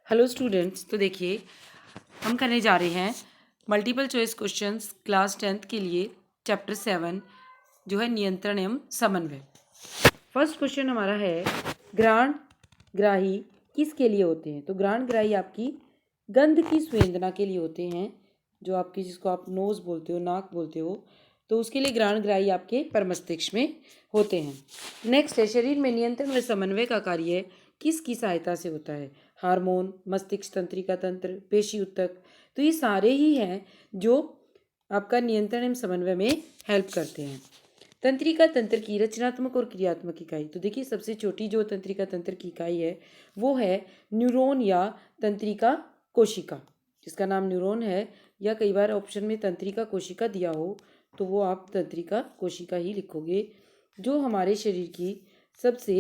Hello students. तो देखिए हम करने जा रहे हैं multiple choice questions class 10th के लिए चैप्टर 7 जो है नियंत्रण एवं समन्वय। फर्स्ट क्वेश्चन हमारा है घ्राण ग्राही किसके लिए होते हैं। तो घ्राण ग्राही आपकी गंध की संवेदना के लिए होते हैं, जो आपकी जिसको आप नोज बोलते हो, नाक बोलते हो, तो उसके लिए घ्राण ग्राही आपके परमस्तिष्क में होते हैं। नेक्स्ट है शरीर में नियंत्रण व समन्वय का कार्य किसकी सहायता से होता है। हार्मोन, मस्तिष्क तंत्रिका तंत्र, पेशी ऊतक, तो ये सारे ही हैं जो आपका नियंत्रण एवं समन्वय में हेल्प करते हैं। तंत्रिका तंत्र की रचनात्मक और क्रियात्मक इकाई, तो देखिए सबसे छोटी जो तंत्रिका तंत्र की इकाई है वो है न्यूरॉन या तंत्रिका कोशिका, जिसका नाम न्यूरॉन है, या कई बार ऑप्शन में तंत्रिका कोशिका दिया हो तो वो आप तंत्रिका कोशिका ही लिखोगे, जो हमारे शरीर की सबसे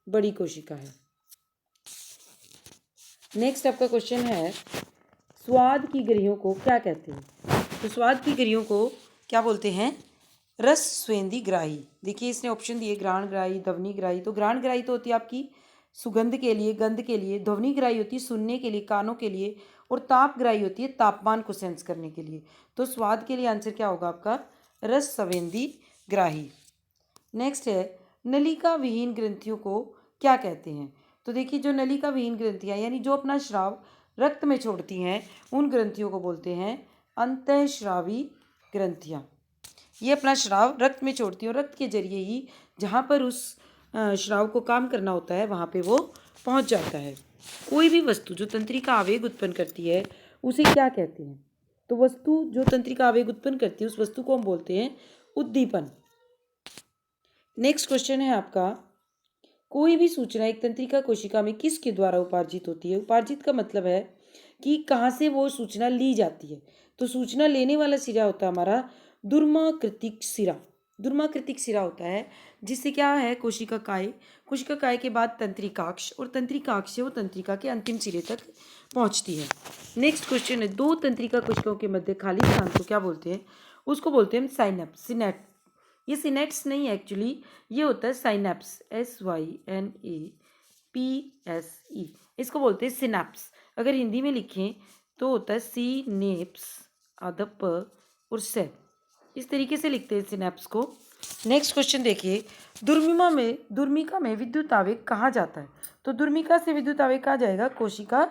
बड़ी कोशिका है। नेक्स्ट आपका क्वेश्चन है स्वाद की ग्रहियों को क्या कहते हैं। तो स्वाद की ग्रहियों को क्या बोलते हैं? रस स्वेदी ग्राही। देखिए इसने ऑप्शन दिए घ्राण ग्राही, ध्वनि ग्राही। तो घ्राण ग्राही तो होती है आपकी सुगंध के लिए, गंध के लिए। ध्वनि ग्राही होती है सुनने के लिए, कानों के लिए। और ताप ग्राही होती है तापमान को सेंस करने के लिए। तो स्वाद के लिए आंसर क्या होगा आपका? रस संवेदी ग्राही। नेक्स्ट है नलिका विहीन ग्रंथियों को क्या कहते हैं। तो देखिए जो नलिका विहीन ग्रंथियां यानी जो अपना स्राव रक्त में छोड़ती हैं उन ग्रंथियों को बोलते हैं अंतःस्रावी ग्रंथियां। ये अपना स्राव रक्त में छोड़ती हैं और रक्त के जरिए ही जहाँ पर उस स्राव को काम करना होता है वहाँ पे वो पहुँच जाता है। कोई भी वस्तु जो तंत्रिका आवेग उत्पन्न करती है उसे क्या कहते हैं। तो वस्तु जो तंत्रिका आवेग उत्पन्न करती है उस वस्तु को हम बोलते हैं उद्दीपन। नेक्स्ट क्वेश्चन है आपका कोई भी सूचना एक तंत्रिका कोशिका में किसके द्वारा उपार्जित होती है। उपार्जित का मतलब है कि कहाँ से वो सूचना ली जाती है। तो सूचना लेने वाला सिरा होता है हमारा दुर्माकृतिक सिरा। दुर्माकृतिक सिरा होता है जिससे क्या है कोशिका काय, कोशिका काय के बाद तंत्रिकाक्ष, और तंत्रिकाक्ष से वो तंत्रिका के अंतिम सिरे तक पहुंचती है। नेक्स्ट क्वेश्चन है दो तंत्रिका कोशिकाओं के मध्य खाली स्थान को क्या बोलते हैं। उसको बोलते हैं साइनेप्स, सिनेट। ये सिनेट्स नहीं है एक्चुअली, ये होता है साइनेप्स, SYNAPS। इसको बोलते हैं सिनेप्स। अगर हिंदी में लिखें तो होता है सीनेप्स, आधा प और से, इस तरीके से लिखते हैं सिनेप्स को। नेक्स्ट क्वेश्चन देखिए दुर्मिका में विद्युत आवेग कहाँ जाता है। तो दुर्मिका से विद्युत आवेग कहाँ जाएगा? कोशिका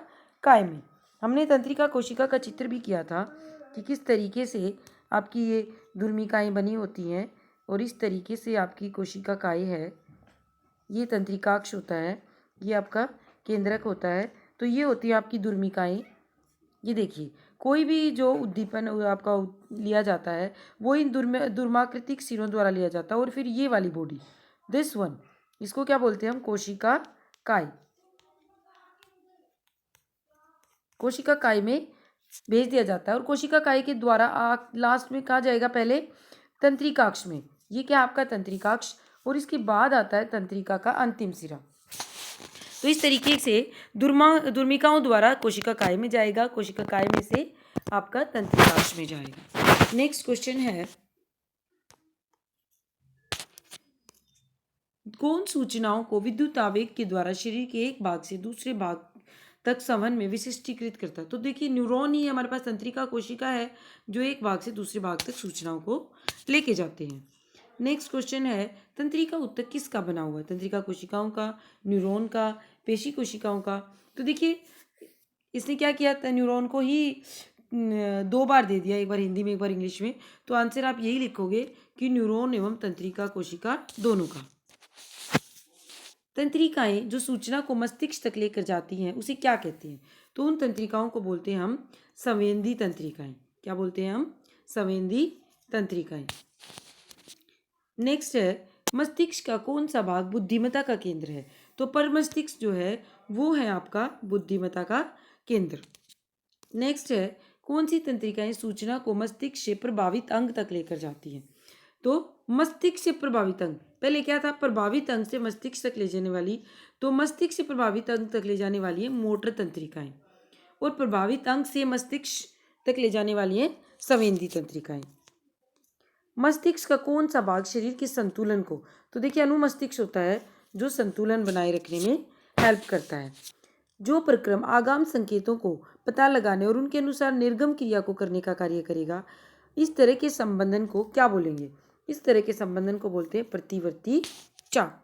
काय में। हमने तंत्रिका कोशिका का चित्र भी किया था कि किस तरीके से आपकी ये दुर्मिकाएं बनी होती हैं, और इस तरीके से आपकी कोशिका काय है, ये तंत्रिकाक्ष होता है, ये आपका केंद्रक होता है। तो ये होती है आपकी दुर्मिकाएं। ये देखिए कोई भी जो उद्दीपन आपका लिया जाता है वो इन दुर्माकृतिक सिरों द्वारा लिया जाता है। और फिर ये वाली बॉडी, दिस वन, इसको क्या बोलते हैं हम? कोशिका काय। कोशिका काय में भेज दिया जाता है और कोशिका काय के द्वारा लास्ट में कहा जाएगा? पहले तंत्रिकाक्ष में। ये क्या आपका तंत्रिकाक्ष, और इसके बाद आता है तंत्रिका का अंतिम सिरा। तो इस तरीके से दुर्मिकाओं द्वारा कोशिका काय में जाएगा, कोशिका काय में से आपका तंत्रिकाक्ष में जाएगा। नेक्स्ट क्वेश्चन है कौन सूचनाओं को विद्युत आवेग के द्वारा शरीर के एक भाग से दूसरे भाग तक संवहन में विशिष्टीकृत करता है। तो देखिए न्यूरॉन ही हमारे पास तंत्रिका कोशिका है जो एक भाग से दूसरे भाग तक सूचनाओं को लेके जाते हैं। नेक्स्ट क्वेश्चन है तंत्रिका ऊतक किसका बना हुआ है। तंत्रिका कोशिकाओं का, न्यूरॉन का, पेशी कोशिकाओं का। तो देखिए इसने क्या किया था, न्यूरॉन को ही दो बार दे दिया, एक बार हिंदी में एक बार इंग्लिश में। तो आंसर आप यही लिखोगे कि न्यूरॉन एवं तंत्रिका कोशिका दोनों का। तंत्रिकाएं जो सूचना को मस्तिष्क तक लेकर जाती हैं उसे क्या कहते हैं। तो उन तंत्रिकाओं को बोलते हैं हम संवेदी तंत्रिकाएं। क्या बोलते हैं हम? संवेदी तंत्रिकाएं। नेक्स्ट है मस्तिष्क का कौन सा भाग बुद्धिमत्ता का केंद्र है। तो परमस्तिष्क जो है वो है आपका बुद्धिमत्ता का केंद्र। नेक्स्ट है कौन सी तंत्रिकाएं सूचना को मस्तिष्क से प्रभावित अंग तक लेकर जाती हैं। तो मस्तिष्क से प्रभावित अंग, पहले क्या था? प्रभावित अंग से मस्तिष्क तक ले जाने वाली। तो मस्तिष्क से प्रभावित अंग तक ले जाने वाली है मोटर तंत्रिकाएं, और प्रभावित अंग से मस्तिष्क तक ले जाने वाली है संवेदी तंत्रिकाएं। मस्तिष्क का कौन सा भाग शरीर के संतुलन को, तो देखिए अनुमस्तिष्क होता है जो संतुलन बनाए रखने में हेल्प करता है। जो प्रक्रम आगाम संकेतों को पता लगाने और उनके अनुसार निर्गम क्रिया को करने का कार्य करेगा, इस तरह के संबंधन को क्या बोलेंगे? इस तरह के संबंधन को बोलते हैं प्रतिवर्ती चाप।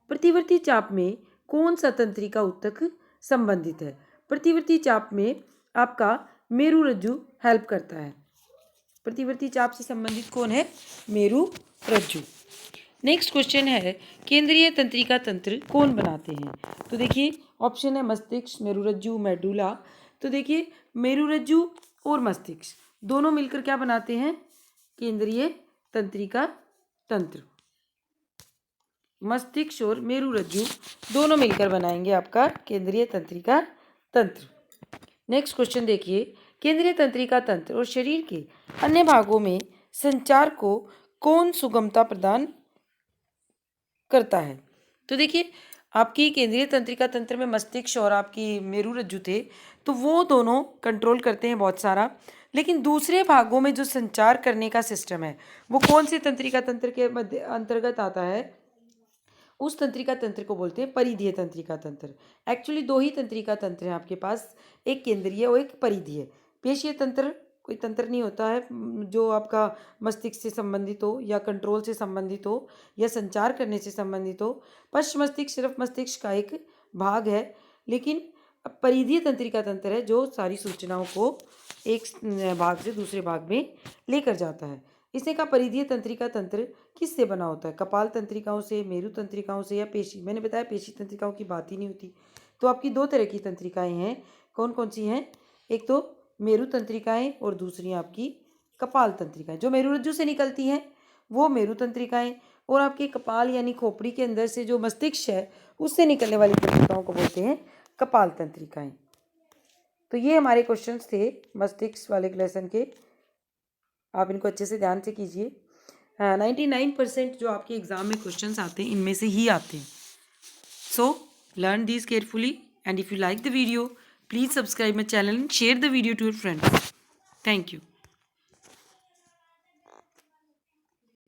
प्रतिवर्ती चाप में कौन सा तंत्रिका ऊतक संबंधित है? प्रतिवर्ती चाप में आपका मेरुरज्जु हेल्प करता है। प्रतिवर्ती चाप से संबंधित कौन है? मेरुरज्जु। नेक्स्ट क्वेश्चन है, केंद्रीय तंत्रिका तंत्र कौन बनाते हैं? तो देखिए ऑप्शन है मस्तिष्क, मेरुरज्जु, मेडुला। तो देखिए मेरुरज्जु और मस्तिष्क दोनों मिलकर क्या बनाते हैं? केंद्रीय तंत्रिका तंत्र। मस्तिष्क और मेरुरज्जु दोनों मिलकर बनाएंगे आपका केंद्रीय तंत्रिका तंत्र। नेक्स्ट क्वेश्चन देखिए, केंद्रीय तंत्रिका तंत्र और शरीर के अन्य भागों में संचार को कौन सुगमता प्रदान करता है? तो देखिए आपकी केंद्रीय तंत्रिका तंत्र में मस्तिष्क और आपकी मेरुरज्जु थे, तो वो दोनों कंट्रोल करते हैं बहुत सारा, लेकिन दूसरे भागों में जो संचार करने का सिस्टम है वो कौन से तंत्रिका तंत्र के मध्य अंतर्गत आता है? उस तंत्रिका तंत्र को बोलते हैं परिधीय तंत्रिका तंत्र। एक्चुअली दो ही तंत्रिका तंत्र हैं आपके पास, एक केंद्रीय और एक परिधीय। पेशीय तंत्र कोई तंत्र नहीं होता है जो आपका मस्तिष्क से संबंधित हो या कंट्रोल से संबंधित हो या संचार करने से संबंधित हो। पश्च मस्तिष्क सिर्फ मस्तिष्क का एक भाग है, लेकिन परिधीय तंत्रिका तंत्र है जो सारी सूचनाओं को एक भाग से दूसरे भाग में लेकर जाता है। इसने कहा परिधीय तंत्रिका तंत्र किससे बना होता है? कपाल तंत्रिकाओं से, मेरु तंत्रिकाओं से या पेशी? मैंने बताया पेशी तंत्रिकाओं की बात ही नहीं होती। तो आपकी दो तरह की तंत्रिकाएं हैं, कौन कौन सी हैं? एक तो मेरु तंत्रिकाएं और दूसरी आपकी कपाल तंत्रिकाएं। जो मेरुरज्जु से निकलती हैं वो मेरु तंत्रिकाएं, और आपके कपाल यानी खोपड़ी के अंदर से जो मस्तिष्क है उससे निकलने वाली तंत्रिकाओं को बोलते हैं कपाल तंत्रिकाएं। तो ये हमारे क्वेश्चंस थे मस्तिष्क वाले लेसन के, आप इनको अच्छे से ध्यान से कीजिए। 99% जो आपके एग्जाम में क्वेश्चंस आते हैं इनमें से ही आते हैं। So learn this carefully and if you like the video please subscribe my channel and share the video to your friends. Thank you.